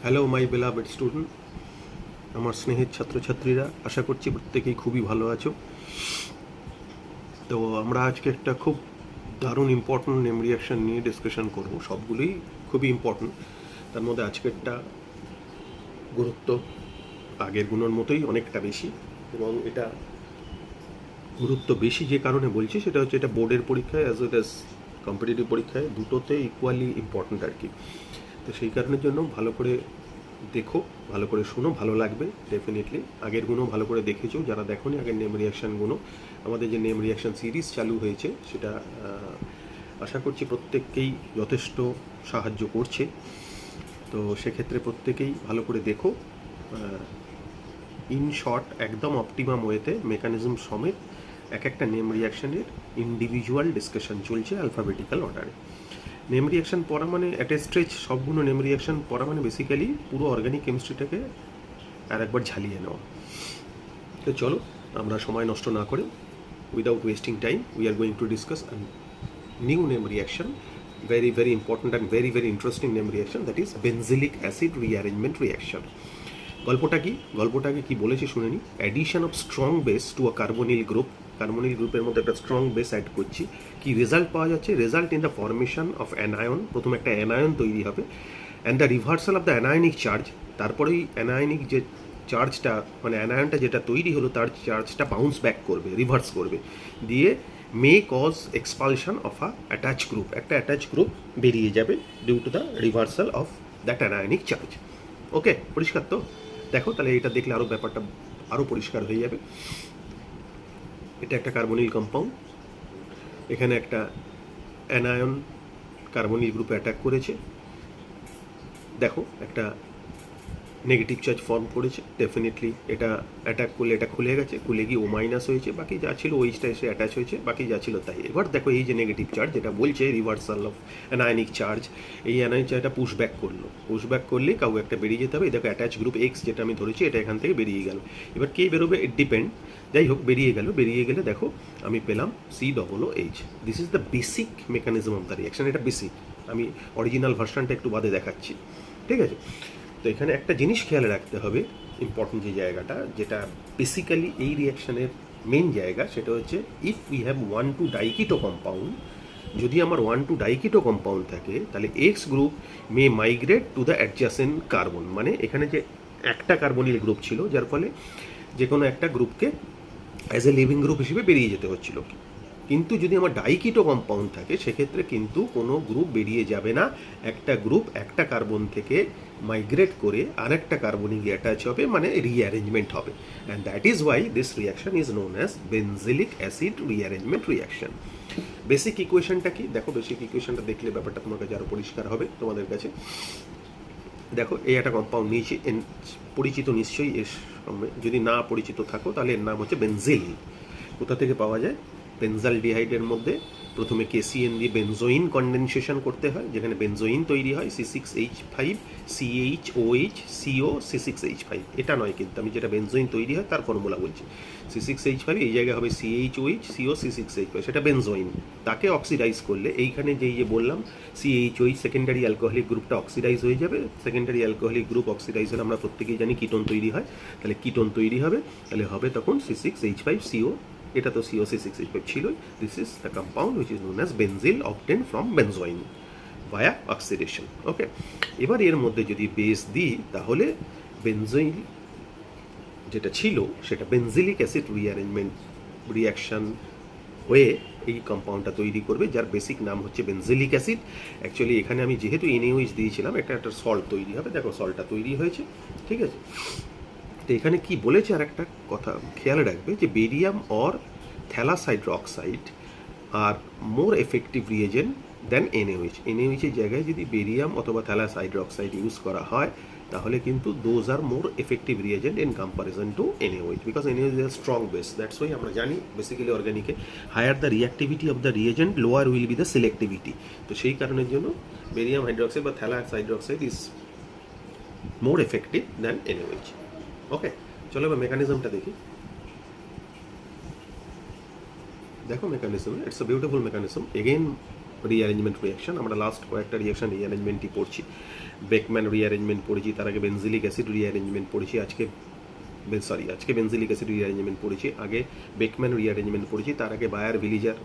Hello my বেলাভেড student, আমার স্নেহের ছাত্রছাত্রীরা, আশা করছি প্রত্যেকেই খুবই ভালো আছো। তো আমরা আজকে একটা খুব দারুণ ইম্পর্ট্যান্ট নেম রিয়াকশন নিয়ে ডিসকাশন করব। সবগুলোই খুবই ইম্পর্ট্যান্ট, তার মধ্যে আজকেরটা গুরুত্ব আগেরগুলোর মতোই অনেকটা বেশি। এবং এটা গুরুত্ব বেশি যে কারণে বলছি সেটা হচ্ছে এটা বোর্ডের পরীক্ষায় অ্যাজ ওয়েল অ্যাজ কম্পিটিটিভ পরীক্ষায় দুটোতে ইকুয়ালি ইম্পর্ট্যান্ট আর কি। তো সেই কারণের জন্য ভালো করে দেখো, ভালো করে শুনো, ভালো লাগবে ডেফিনেটলি। আগেরগুলো ভালো করে দেখেছো যারা দেখোনি, আগের নেম রিয়াকশানগুলো, আমাদের যে নেম রিয়াকশান সিরিজ চালু হয়েছে সেটা আশা করছি প্রত্যেককেই যথেষ্ট সাহায্য করছে। তো সেক্ষেত্রে প্রত্যেকেই ভালো করে দেখো। ইন শর্ট, একদম অপটিমাম ওয়েতে মেকানিজম সমেত এক একটা নেম রিয়াকশানের ইন্ডিভিজুয়াল ডিসকাশন চলছে অ্যালফাবেটিক্যাল অর্ডারে। নেম রিয়াকশান পড়া মানে অ্যাট এ স্ট্রেচ সবগুলো নেম রিয়াকশান পড়া মানে বেসিক্যালি পুরো অর্গানিক কেমিস্ট্রিটাকে আর একবার ঝালিয়ে নেওয়া। তো চলো আমরা সময় নষ্ট না করে, without wasting time, we are going to discuss new name reaction, very very important and very very interesting name reaction, that is benzylic acid rearrangement reaction. গল্পটাকে কি বলেছে শুনে নি। Addition of strong base to a carbonyl group, carbonyl গ্রুপের মধ্যে একটা strong base add করছি, কি result পাওয়া যাচ্ছে? Result in the formation of anion, প্রথমে একটা অ্যানায়ন তৈরি হবে, and the reversal of the anionic charge, তারপরেই অ্যানায়নিক যে চার্জটা মানে অ্যানায়নটা যেটা তৈরি হলো তার চার্জটা বাউন্স ব্যাক করবে, রিভার্স করবে, দিয়ে may cause expulsion of a attach group, একটা অ্যাটাচ গ্রুপ বেরিয়ে যাবে due to the reversal of that anionic charge. Okay, পরিষ্কার তো? দেখো তাহলে এটা দেখলে আরও ব্যাপারটা আরও পরিষ্কার হয়ে যাবে। এটা একটা কার্বনিল কম্পাউন্ড, এখানে একটা অ্যানায়ন কার্বনিল গ্রুপে অ্যাটাক করেছে, দেখো একটা নেগেটিভ চার্জ ফর্ম করেছে, ডেফিনেটলি এটা অ্যাটাক করলে এটা খুলে গেছে, খুলে গিয়ে ও মাইনাস হয়েছে, বাকি যা ছিল ওইটা এসে অ্যাটাচ হয়েছে, বাকি যা ছিল তাই। এবার দেখো এই যে নেগেটিভ চার্জ যেটা বলছে রিভার্সাল অফ অ্যানায়নিক চার্জ, এই অ্যানায়নিক চার্জটা পুশ ব্যাক করলো, পুশ ব্যাক করলে কাউকে একটা বেরিয়ে যেতে হবে। এই দেখো অ্যাটাচ গ্রুপ এক্স যেটা আমি ধরেছি এটা এখান থেকে বেরিয়ে গেল, এবার কে বেরোবে ইট ডিপেন্ড, যাই হোক বেরিয়ে গেলে দেখো আমি পেলাম COOH। This is the basic mechanism of the reaction, এটা বেসিক, আমি অরিজিনাল ভার্সনটা একটু বাদে দেখাচ্ছি, ঠিক আছে? তো এখানে একটা জিনিস খেয়াল রাখতে হবে, ইম্পর্টেন্ট যে জায়গাটা, যেটা বেসিক্যালি এই রিয়াকশানের মেন জায়গা, সেটা হচ্ছে ইফ উই হ্যাভ 1,2 ডাইকিটো কম্পাউন্ড, যদি আমার 1,2 ডাইকিটো কম্পাউন্ড থাকে তাহলে x group May migrate to the adjacent carbon, মানে এখানে যে একটা কার্বনিল গ্রুপ ছিল যার ফলে যে কোনো একটা গ্রুপকে অ্যাজ এ লিভিং গ্রুপ হিসেবে বেরিয়ে যেতে হচ্ছিল। কিন্তু যদি আমার ডাইকিটো কম্পাউন্ড থাকে সেক্ষেত্রে কিন্তু কোনো গ্রুপ বেরিয়ে যাবে না, একটা গ্রুপ একটা কার্বন থেকে মাইগ্রেট করে আরেকটা কার্বনে গিয়ে অ্যাটাচ হবে, মানে রিঅ্যারেঞ্জমেন্ট হবে, and that is why this reaction is known as benzilic acid rearrangement reaction. Basic ইকুয়েশনটা কি দেখো, বেসিক ইকুয়েশনটা দেখলে ব্যাপারটা তোমার কাছে আরও পরিষ্কার হবে তোমাদের কাছে। দেখো এই একটা কম্পাউন্ড নিয়েছি, পরিচিত নিশ্চয়ই এর সঙ্গে, যদি না পরিচিত থাকো তাহলে এর নাম হচ্ছে বেনজিল। কোথা থেকে পাওয়া যায়? বেনজালডিহাইডের মধ্যে প্রথমে KCN দিয়ে বেনজোইন কনডেনসেশন করতে হয়, যেখানে বেনজোইন তৈরি হয় C6H5 CHOH CO C6H5, এটা নয় কিন্তু, আমি যেটা বেনজোইন তৈরি হয় তার ফর্মুলা বলছি। C6H5 এই জায়গায় হবে CHOH CO C6H5, সেটা বেনজোইন। তাকে অক্সিডাইজ করলে এইখানে যেই যে বললাম CHOH সেকেন্ডারি অ্যালকোহলিক গ্রুপটা অক্সিডাইজ হয়ে যাবে, সেকেন্ডারি অ্যালকোহলিক গ্রুপ অক্সিডাইজ হলে আমরা প্রত্যেকেই জানি কিটোন তৈরি হয়, তাহলে কিটোন তৈরি হবে, তাহলে হবে তখন C6H5CO, এটা তো COC6H5 ছিলই। This is the compound which is known as benzil obtain from benzoin via oxidation. Okay, এবার এর মধ্যে যদি বেস দিই তাহলে বেনজোইল যেটা ছিল সেটা বেনজিলিক অ্যাসিড রিঅ্যারেঞ্জমেন্ট রিয়াকশন হয়ে এই কম্পাউন্ডটা তৈরি করবে, যার বেসিক নাম হচ্ছে বেনজিলিক অ্যাসিড। অ্যাকচুয়ালি এখানে আমি যেহেতু NaOH দিয়েছিলাম, একটা সল্ট তৈরি হবে, দেখো সল্টটা তৈরি হয়েছে, ঠিক আছে? তো এখানে কি বলেছে আর একটা কথা খেয়াল রাখবে যে barium or thallous hydroxide are more effective reagent than NaOH। NaOH-এর জায়গায় যদি বেরিয়াম অথবা থ্যালাস হাইড্রোক্সাইড ইউজ করা হয় তাহলে কিন্তু those are more effective reagent in comparison to NaOH, because NaOH is a strong base. That's why আমরা জানি বেসিক্যালি অর্গানিকে higher the reactivity of the reagent lower will be the selectivity. তো সেই কারণের জন্য বেরিয়াম হাইড্রোক্সাইড বা thallous hydroxide is more effective than NaOH। Okay, চলো এবার মেকানিজমটা দেখি। দেখো mechanism, it's a beautiful mechanism. Again rearrangement reaction. আমরা লাস্ট কয়েকটা রিয়াকশন রিঅ্যারেঞ্জমেন্টই পড়ছি। বেকম্যান রিঅ্যারেঞ্জমেন্ট পড়েছি, তার আগে বেনজিলিক অ্যাসিড রিঅ্যারেঞ্জমেন্ট পড়েছি, আজকে বেনজিলিক অ্যাসিড রিঅ্যারেঞ্জমেন্ট পড়েছি, আগে বেকম্যান রিঅ্যারেঞ্জমেন্ট পড়েছি, তার আগে বায়ার ভিলিজার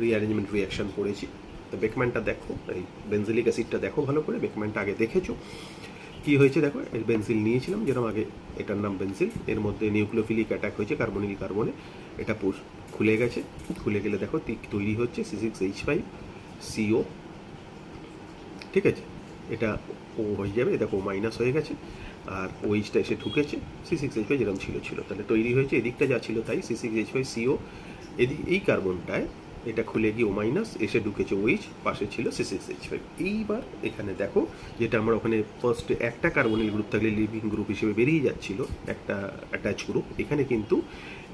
রিঅ্যারেঞ্জমেন্ট রিয়াকশন পড়েছি। তো বেকম্যানটা দেখো, এই বেনজিলিক অ্যাসিডটা দেখো ভালো করে, বেকম্যানটা আগে দেখেছো কি হয়েছে দেখো। এই বেনজিল নিয়েছিলাম যেরকম আগে, এটার নাম বেনজিল, এর মধ্যে নিউক্লিওফিলিক অ্যাটাক হয়েছে কার্বনিল কার্বনে, এটা খুলে গেছে, খুলে গেলে দেখো তৈরি হচ্ছে C6H5CO, ঠিক আছে, এটা ও হয়ে যাবে, দেখো মাইনাস হয়ে গেছে, আর ওইচটা এসে ঢুকেছে, C6H5 যেরকম ছিল, তাহলে তৈরি হয়েছে এদিকটা যা ছিল তাই C6H5CO, এই কার্বনটায় এটা খুলে গিয়ে ও মাইনাস এসে ঢুকেছে ওইচ, পাশে ছিল C6H5। এইবার এখানে দেখো, যেটা আমরা ওখানে ফার্স্টে একটা কার্বনিল গ্রুপ থাকলে লিভিং গ্রুপ হিসেবে বেরিয়ে যাচ্ছিল, একটা অ্যাটাচ গ্রুপ, এখানে কিন্তু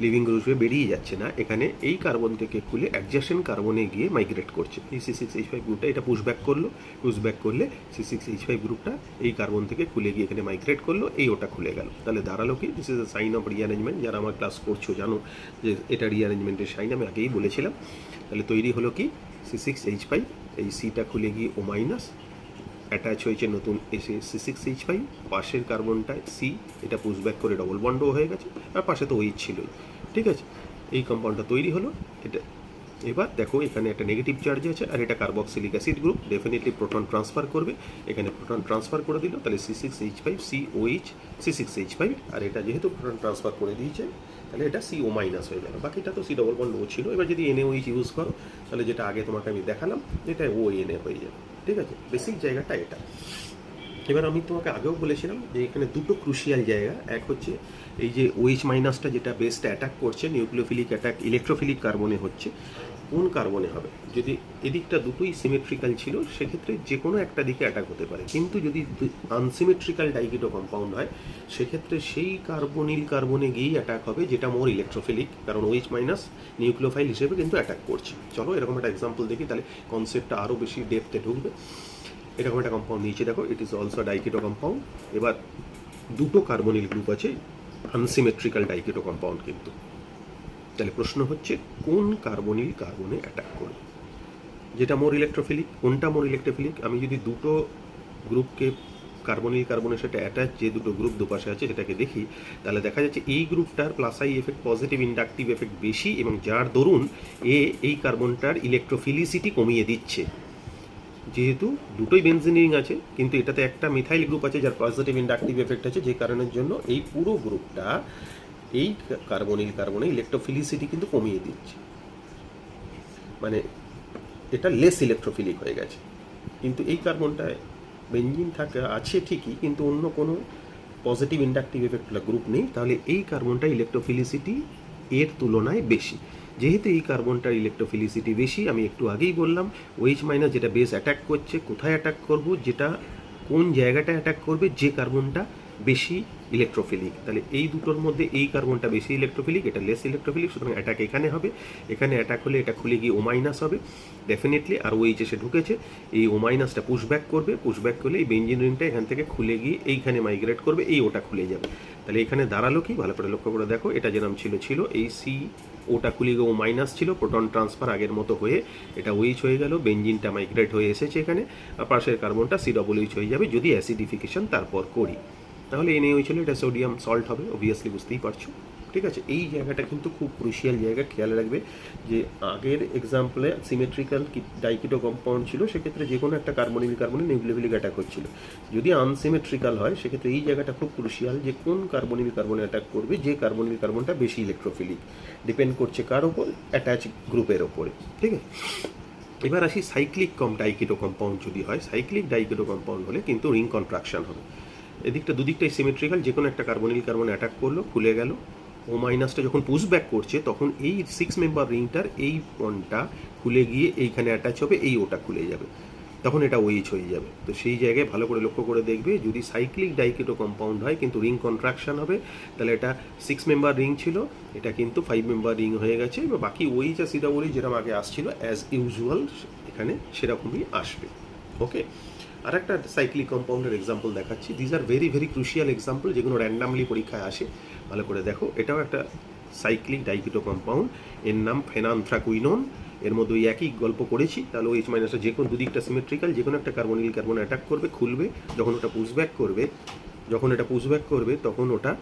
লিভিং গ্রুপ হিসেবে বেরিয়ে যাচ্ছে না, এখানে এই কার্বন থেকে খুলে অ্যাডজাসেন্ট কার্বনে গিয়ে মাইগ্রেট করছে। এই C6H5 গ্রুপটা এটা পুশব্যাক করলে C6H5 গ্রুপটা এই কার্বন থেকে খুলে গিয়ে এখানে মাইগ্রেট করলো, এই ওটা খুলে গেল। তাহলে দাঁড়ালো কি, this is a sign of rearrangement. যারা আমার ক্লাস করছো জানো যে এটা রিঅ্যারেঞ্জমেন্টের সাইন, আমি আগেই বলেছিলাম। তাহলে তৈরি হলো কি, C6H5, এই সিটা খুলে গিয়ে ও মাইনাস, অ্যাটাচ হয়েছে নতুন এসে C6H5, পাশের কার্বনটায় C, এটা পুশব্যাক করে ডবল বন্ডও হয়ে গেছে, আর পাশে তো ওই ছিলই, ঠিক আছে। এই কম্পাউন্ডটা তৈরি হলো। এটা এবার দেখো এখানে একটা নেগেটিভ চার্জ আছে, আর এটা carboxylic acid group, definitely proton transfer করবে, এখানে প্রোটন ট্রান্সফার করে দিল, তাহলে C6H5 COH C6H5, আর এটা যেহেতু প্রোটন ট্রান্সফার করে দিয়েছে তাহলে এটা CO মাইনাস হয়ে গেল, বাকিটা তো C ডবল বন্ড ও ছিল। এবার যদি NaOH ইউজ করো তাহলে যেটা আগে তোমাকে আমি দেখালাম, এটা ONA হয়ে যাবে, ঠিক আছে, বেসিক জায়গাটা এটা। এবার আমি তোমাকে আগেও বলেছিলাম যে এখানে দুটো ক্রুশিয়াল জায়গা, এক হচ্ছে এই যে OH মাইনাসটা যেটা বেসটা অ্যাটাক করছে, নিউক্লিওফিলিক অ্যাটাক ইলেকট্রোফিলিক কার্বনে হচ্ছে, কোন কার্বনে হবে? যদি এদিকটা দুটোই সিমেট্রিক্যাল ছিল সেক্ষেত্রে যে কোনো একটা দিকে অ্যাটাক হতে পারে, কিন্তু যদি আনসিমেট্রিক্যাল ডাইকিটো কম্পাউন্ড হয় সেক্ষেত্রে সেই কার্বনিল কার্বনে গিয়েই অ্যাটাক হবে যেটা মোর ইলেকট্রোফিলিক, কারণ OH মাইনাস নিউক্লিওফাইল হিসেবে কিন্তু অ্যাটাক করছে। চলো এরকম একটা এক্সাম্পল দেখি, তাহলে কনসেপ্টটা আরও বেশি ডেপথে ঢুকবে। এরকম একটা কম্পাউন্ড নিচে দেখো, ইট ইজ অলসো ডাইকিটো কম্পাউন্ড। এবার দুটো কার্বনিল গ্রুপ আছে, আনসিমেট্রিক্যাল ডাইকিটো কম্পাউন্ড কিন্তু। তাহলে প্রশ্ন হচ্ছে কোন কার্বনিল কার্বনে অ্যাটাক করবে, যেটা মোর ইলেকট্রোফিলিক, কোনটা মোর ইলেকট্রোফিলিক? আমি যদি দুটো গ্রুপকে কার্বনিল কার্বনের সাথে অ্যাটাচ যে দুটো গ্রুপ দুপাশে আছে সেটাকে দেখি, তাহলে দেখা যাচ্ছে এই গ্রুপটার plus I effect, positive inductive effect বেশি, এবং যার দরুন এই কার্বনটার ইলেকট্রোফিলিসিটি কমিয়ে দিচ্ছে। যেহেতু দুটোই বেনজিন রিং আছে, কিন্তু এটাতে একটা মিথাইল গ্রুপ আছে যার পজিটিভ ইন্ডাকটিভ এফেক্ট আছে, যে কারণের জন্য এই পুরো গ্রুপটা এই কার্বনিল কার্বনে ইলেকট্রোফিলিসিটি কিন্তু কমিয়ে দিচ্ছে, মানে এটা লেস ইলেকট্রোফিলিক হয়ে গেছে। কিন্তু এই কার্বনটায় বেনজিন আছে ঠিকই, কিন্তু অন্য কোনো পজিটিভ ইন্ডাকটিভ এফেক্ট গ্রুপ নেই, তাহলে এই কার্বনটা ইলেকট্রোফিলিসিটি এর তুলনায় বেশি। যেহেতু এই কার্বনটার ইলেকট্রোফিলিসিটি বেশি, আমি একটু আগেই বললাম OH মাইনাস যেটা বেস অ্যাটাক করছে, কোথায় অ্যাটাক করব, যেটা কোন জায়গাটা অ্যাটাক করবে, যে কার্বনটা বেশি ইলেকট্রোফিলিক। তাহলে এই দুটোর মধ্যে এই কার্বনটা বেশি ইলেকট্রোফিলিক, এটা লেস ইলেকট্রোফিলিক, সুতরাং অ্যাটাক এখানে হবে। এখানে অ্যাটাক হলে এটা খুলে গিয়ে O মাইনাস হবে ডেফিনেটলি, আর OH এসে ঢুকেছে, এই O মাইনাসটা পুশব্যাক করলে এই বেনজিন রিংটা এখান থেকে খুলে গিয়ে এইখানে মাইগ্রেট করবে, এই ওটা খুলে যাবে। তাহলে এখানে দাঁড়ালো কি, ভালো করে লক্ষ্য করে দেখো, এটা যেরকম ছিল এই ওটা খুলে গিয়ে O মাইনাস ছিল, প্রোটন ট্রান্সফার আগের মতো হয়ে এটা OH হয়ে গেল, বেনজিনটা মাইগ্রেট হয়ে এসেছে এখানে, আর পাশের কার্বনটা COOH হয়ে যাবে যদি অ্যাসিডিফিকেশন তারপর করি। তাহলে NaOH হলে এটা সোডিয়াম সল্ট হবে, অবভিয়াসলি বুঝতেই পারছো, ঠিক আছে। এই জায়গাটা কিন্তু খুব ক্রুশিয়াল জায়গা, খেয়াল রাখবে যে আগের এক্সাম্পলে সিমেট্রিক্যাল ডাইকিটো কম্পাউন্ড ছিল, সেক্ষেত্রে যে কোনো একটা কার্বনিল কার্বনে নিউক্লিওফিলিক অ্যাটাক হচ্ছিল। যদি আনসিমেট্রিক্যাল হয় সেক্ষেত্রে এই জায়গাটা খুব ক্রুশিয়াল, যে কোন কার্বনিল কার্বনে অ্যাটাক করবে, যে কার্বনিল কার্বনটা বেশি ইলেকট্রোফিলিক, ডিপেন্ড করছে কার ওপর, অ্যাটাচ গ্রুপের ওপরে, ঠিক আছে। এবার আসি সাইক্লিক ডাইকিটো কম্পাউন্ড যদি হয়, সাইক্লিক ডাইকিটো কম্পাউন্ড হলে কিন্তু রিং কন্ট্রাকশন হবে। এদিকটা দুদিকটাই সিমেট্রিক্যাল, যে কোনো একটা কার্বনিল কার্বন অ্যাটাক করলো, খুলে গেল, O মাইনাসটা যখন পুশ ব্যাক করছে তখন এই 6 মেম্বার রিংটার এই বন্ডটা খুলে গিয়ে এইখানে অ্যাটাচ হবে, এই ওটা খুলে যাবে, তখন এটা OH হয়ে যাবে। তো সেই জায়গায় ভালো করে লক্ষ্য করে দেখবে, যদি সাইক্লিক ডাইকিটো কম্পাউন্ড হয় কিন্তু রিং কন্ট্রাকশন হবে, তাহলে এটা 6 মেম্বার রিং ছিল, এটা কিন্তু 5 মেম্বার রিং হয়ে গেছে, এবং বাকি OH আর COOH যেরকম আগে আসছিল অ্যাজ ইউজুয়াল এখানে সেরকমই আসবে। ওকে, আর একটা সাইক্লিক কম্পাউন্ডের এক্সাম্পল দেখাচ্ছি। These are very very crucial example, যেগুলো র্যান্ডামলি পরীক্ষায় আসে, ভালো করে দেখো। এটাও একটা সাইক্লিক ডাইকিটো কম্পাউন্ড, এর নাম ফেনান্থ্রাকুইনোন, এর মধ্যে ওই একই গল্প করেছি। তাহলে OH মাইনাসটা যে কোনো দুদিকটা সিমেট্রিক্যাল, যে কোনো একটা কার্বনিল কার্বন অ্যাটাক করবে, খুলবে, যখন ওটা পুশব্যাক করবে তখন ওটা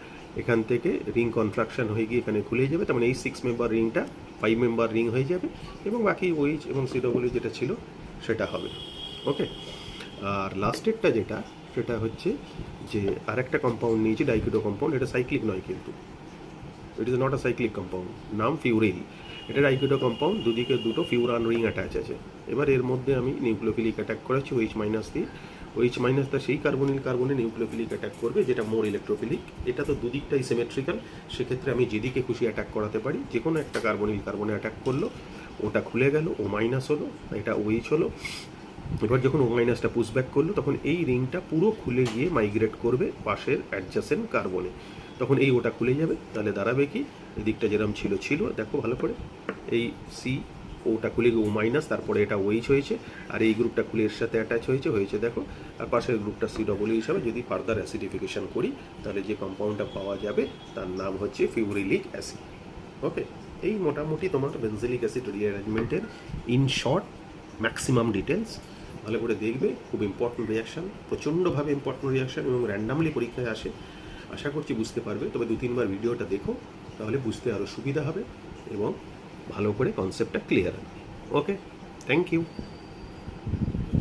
এখান থেকে রিং কনট্রাকশন হয়ে গিয়ে এখানে খুলে যাবে। তার মানে এই 6 মেম্বার রিংটা 5 মেম্বার রিং হয়ে যাবে এবং বাকি OH এবং CW যেটা ছিল সেটা হবে। ওকে, আর লাস্টেরটা যেটা, সেটা হচ্ছে যে আরেকটা কম্পাউন্ড নিয়েছি, ডাইকিটো কম্পাউন্ড। এটা সাইক্লিক নয় কিন্তু, it is not a cyclic compound, নাম ফিউরিল। এটা ডাইকিটো কম্পাউন্ড, দুদিকে দুটো ফিউরান রিং অ্যাটাচ আছে। এবার এর মধ্যে আমি নিউক্লিওফিলিক অ্যাটাক করেছি OH মাইনাস দিয়ে। OH মাইনাসটা সেই কার্বনিল কার্বনে নিউক্লিওফিলিক অ্যাটাক করবে, যেটা মোর ইলেকট্রোফিলিক। এটা তো দুদিকটাই সিমেট্রিক্যাল, সেক্ষেত্রে আমি যেদিকে খুশি অ্যাটাক করাতে পারি। যে কোনো একটা কার্বনিল কার্বনে অ্যাটাক করলো, ওটা খুলে গেল, O মাইনাস হলো, এটা OH হলো। এবার যখন O মাইনাসটা পুশব্যাক করলো, তখন এই রিংটা পুরো খুলে গিয়ে মাইগ্রেট করবে পাশের অ্যাডজাসেন্ট কার্বনে, তখন এই ওটা খুলে যাবে। তাহলে দাঁড়াবে কি, এদিকটা যেরকম ছিল, দেখো ভালো করে, এই সি ওটা খুলে গিয়ে O মাইনাস, তারপরে এটা OH হয়েছে, আর এই গ্রুপটা খুলে এর সাথে অ্যাটাচ হয়েছে দেখো, আর পাশের গ্রুপটা CW হিসাবে যদি ফার্দার অ্যাসিডিফিকেশন করি, তাহলে যে কম্পাউন্ডটা পাওয়া যাবে তার নাম হচ্ছে ফিউরিলিক অ্যাসিড। ওকে, এই মোটামুটি তোমার বেনজিলিক অ্যাসিড রিঅ্যারেঞ্জমেন্টের ইন শর্ট ম্যাক্সিমাম ডিটেলস। ভালো করে দেখবে, খুব ইম্পর্টেন্ট রিয়াকশান, প্রচণ্ডভাবে ইম্পর্টেন্ট রিয়াকশান, এবং র্যান্ডামলি পরীক্ষায় আসে। আশা করছি বুঝতে পারবে, তবে 2-3 বার ভিডিওটা দেখো, তাহলে বুঝতে আরও সুবিধা হবে এবং ভালো করে কনসেপ্টটা ক্লিয়ার হবে। ওকে, থ্যাংক ইউ।